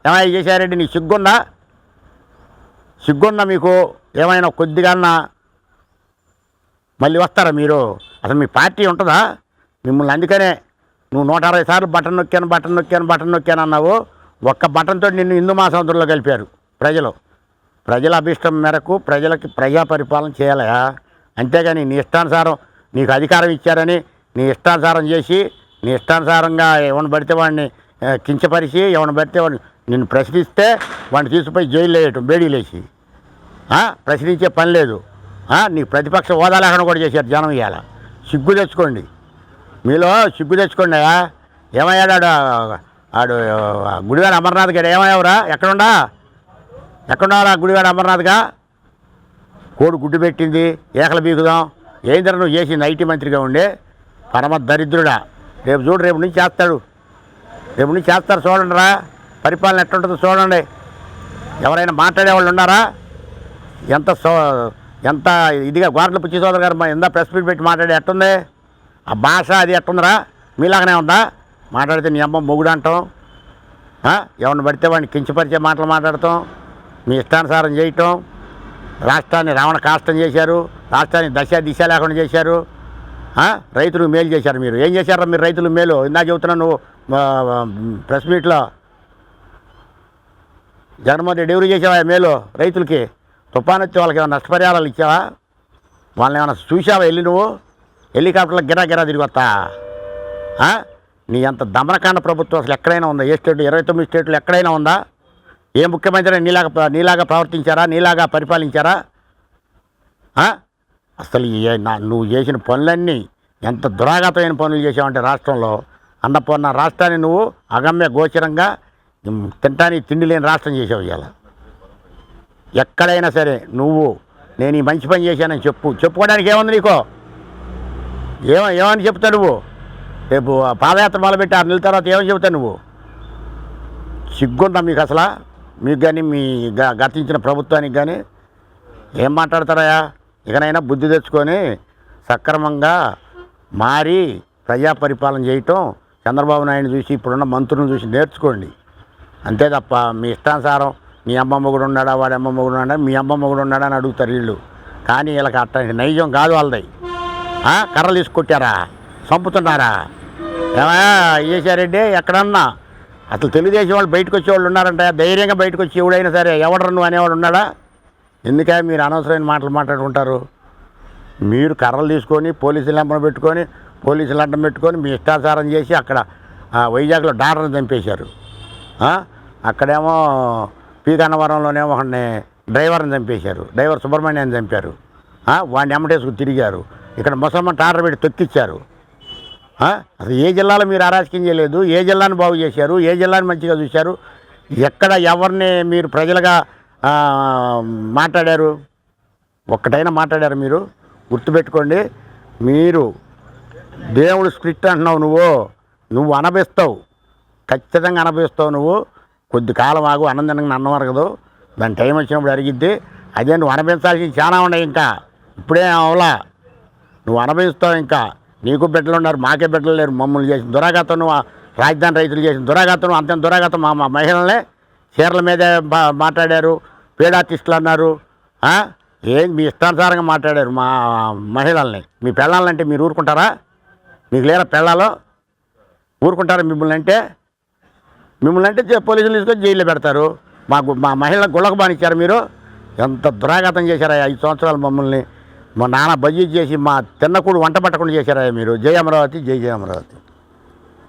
ఏమైనా చేశారండి? నీకు సిగ్గుందా మీకు? ఏమైనా కొద్దిగా మళ్ళీ వస్తారా మీరు? అసలు మీ పార్టీ ఉంటుందా? మిమ్మల్ని అందుకనే నువ్వు 160 సార్లు బటన్ నొక్కాను అన్నావు. ఒక్క బటన్తో నిన్ను హిందూ మహాసముద్రంలో కలిపారు ప్రజల అభిష్టం మేరకు ప్రజలకి ప్రజా పరిపాలన చేయాలయా. అంతేగాని నీ ఇష్టానుసారం నీకు అధికారం ఇచ్చారని నీ ఇష్టానుసారం చేసి నీ ఇష్టానుసారంగా ఎవరిని పడితే వాడిని కించపరిచి ఎవరిని పడితే వాడిని నిన్ను ప్రశ్నిస్తే వాడిని తీసుకుపోయి జైలు వేయటం బేడీలేసి ప్రశ్నించే పని లేదు. నీ ప్రతిపక్ష హోదా లేకుండా కూడా చేశారు జనం. ఇవాళ సిగ్గు తెచ్చుకోండి, మీలో సిగ్గు తెచ్చుకోండి. ఏమయ్యాడు ఆడు గుడివాడ అమర్నాథ్ గారు? ఏమయ్యావురా? ఎక్కడున్నావురా గుడివాడ అమర్నాథ్గా? కోడి గుడ్డు పెట్టింది ఏకలు బీకుదాం ఏందర నువ్వు చేసింది ఐటీ మంత్రిగా ఉండే పరమ దరిద్రుడా. రేపు నుంచి చేస్తాడు చూడండి రా. పరిపాలన ఎట్లుంటుందో చూడండి. ఎవరైనా మాట్లాడేవాళ్ళు ఉన్నారా? ఎంత ఇదిగా గోర్ల పుచ్చి సోదరు గారు ఎంత ప్రెస్ మీట్ పెట్టి మాట్లాడి ఎట్టుంది ఆ భాష? అది ఎట్టుందిరా? మీలాగానే ఉందా? మాట్లాడితే నీ అమ్మ మొగుడు అంటాం, ఎవరిని పడితే వాడిని కించపరిచే మాటలు మాట్లాడతాం, మీ ఇష్టానుసారం చేయటం, రాష్ట్రాన్ని రావణ కాష్టం చేశారు, రాష్ట్రాన్ని దిశ లేకుండా చేశారు, రైతులకు మేలు చేశారు. మీరు ఏం చేశారా? మీరు రైతులకు మేలు ఇందా చెబుతున్నా నువ్వు ప్రెస్ మీట్లో. జగన్మోహన్ రెడ్డి ఎవరు చేసావా మేలు రైతులకి? తుఫాను వచ్చి వాళ్ళకి ఏమైనా నష్టపరిహారాలు ఇచ్చావా? వాళ్ళని ఏమైనా చూసావా? వెళ్ళి నువ్వు హెలికాప్టర్లో గిరా తిరిగి వస్తా? నీ అంత దమనకాండ ప్రభుత్వం అసలు ఎక్కడైనా ఉందా? ఏ స్టేట్లు 29 స్టేట్లు ఎక్కడైనా ఉందా? ఏ ముఖ్యమంత్రి నీలాగా ప్రవర్తించారా? నీలాగా పరిపాలించారా? అసలు నువ్వు చేసిన పనులన్నీ ఎంత దురాఘాతమైన పనులు చేసావంటే రాష్ట్రంలో అన్నపూర్ణ రాష్ట్రాన్ని నువ్వు అగమ్య గోచరంగా తినటానికి తిండి లేని రాష్ట్రం చేసావు. ఇవాళ ఎక్కడైనా సరే నువ్వు నేను ఈ మంచి పని చేశానని చెప్పుకోవడానికి ఏముంది నీకు? ఏమని చెప్తావు నువ్వు? రేపు పాదయాత్ర మొదలుపెట్టి 6 నెలల తర్వాత ఏమని చెబుతావు నువ్వు? సిగ్గుందా మీకు అసలు? మీకు కానీ మీ గతించిన ప్రభుత్వానికి కానీ ఏం మాట్లాడతారా? ఇకనైనా బుద్ధి తెచ్చుకొని సక్రమంగా మారి ప్రజా పరిపాలన చేయటం చంద్రబాబు నాయుడు చూసి ఇప్పుడున్న మంత్రులను చూసి నేర్చుకోండి. అంతే తప్ప మీ ఇష్టానుసారం మీ అమ్మమ్మ కూడా ఉన్నాడా, వాడి అమ్మమ్మ కూడా ఉన్నాడా, మీ అమ్మమ్మ కూడా ఉన్నాడా అని అడుగుతారు వీళ్ళు. కానీ వీళ్ళకి అట్లాంటి నైజం కాదు వాళ్ళది. కర్రలు తీసుకొట్టారా? చంపుతున్నారా? చేశారెడ్డి ఎక్కడన్నా అసలు తెలుగుదేశం వాళ్ళు బయటకు వచ్చేవాళ్ళు ఉన్నారంట. ధైర్యంగా బయటకు వచ్చి ఎవడైనా సరే ఎవడరు నువ్వు అనేవాడు ఉన్నాడా? ఎందుకే మీరు అనవసరమైన మాటలు మాట్లాడుకుంటారు? మీరు కర్రలు తీసుకొని పోలీసులు అడ్డం పెట్టుకొని మీ ఇష్టాచారం చేసి అక్కడ వైజాగ్లో డాక్టర్ని చంపేశారు. అక్కడేమో పీకన్నవరంలోనేమో ఒకడిని డ్రైవర్ని చంపేశారు, డ్రైవర్ సుబ్రహ్మణ్యాన్ని చంపారు, వాడిని ఎమ్మటేసుకు తిరిగారు. ఇక్కడ ముసల్మాన్ టార్డర్ పెట్టి తొక్కిచ్చారు. అసలు ఏ జిల్లాలో మీరు అరాచకం చేయలేదు? ఏ జిల్లాను బాగు చేశారు? ఏ జిల్లాని మంచిగా చూశారు? ఎక్కడ ఎవరిని మీరు ప్రజలుగా మాట్లాడారు? ఒక్కటైనా మాట్లాడారు మీరు? గుర్తుపెట్టుకోండి. మీరు దేవుడు స్క్రిప్ట్ అంటున్నావు, నువ్వు అనభిస్తావు, ఖచ్చితంగా అనభిస్తావు. నువ్వు కొద్ది కాలం ఆగు, అన్నం అరగదు, దాని టైం వచ్చినప్పుడు అరిగిద్ది. అదే నువ్వు అనుభవించాల్సింది చాలా ఉన్నాయి. ఇంకా ఇప్పుడే అవలా నువ్వు అనుభవిస్తావు. ఇంకా నీకు బిడ్డలు ఉన్నారు, మాకే బిడ్డలు లేరు. మమ్మల్ని చేసిన దురాఘాతం నువ్వు, రాజధాని రైతులు చేసిన దురాఘాతం అంత దురాఘాతం మా మహిళలనే చీరల మీదే మాట్లాడారు, పేడ ఆర్టిస్టులు అన్నారు. ఏం మీ ఇష్టానుసారంగా మాట్లాడారు మా మహిళల్ని. మీ పెళ్ళాలంటే మీరు ఊరుకుంటారా? మీకు లేరా పెళ్ళాలో? ఊరుకుంటారా మిమ్మల్ని అంటే? పోలీసులు తీసుకొని జైల్లో పెడతారు. మా మహిళలకు గుళ్ళకు బానిచ్చారు మీరు. ఎంత దురాఘాతం చేశారా 5 సంవత్సరాలు మమ్మల్ని. మా నాన్న బడ్జెట్ చేసి మా తిన్నకూడు వంట పట్టకుండా చేశారా మీరు. జై అమరావతి, జై అమరావతి.